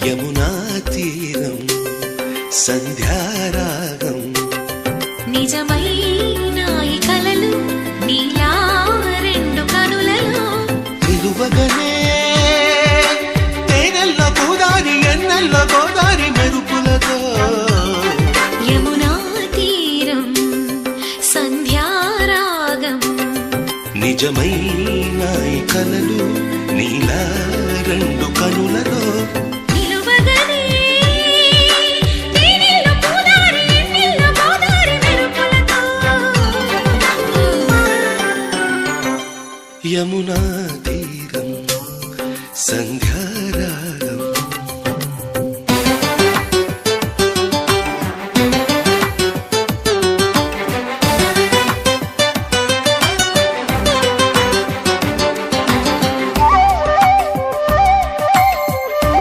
యమునా తీరం సంధ్యారాగం నిజమైన ఈ కలలు నీలా రెండు కనులలో నిలువగనే తేనెల్ల గోదారి ఎన్నెల్ల గోదారి మెరుపులతో యమునా తీరం సంధ్యారాగం నిజమైన ఈ కలలు నీలా రెండు కనులలో యమునా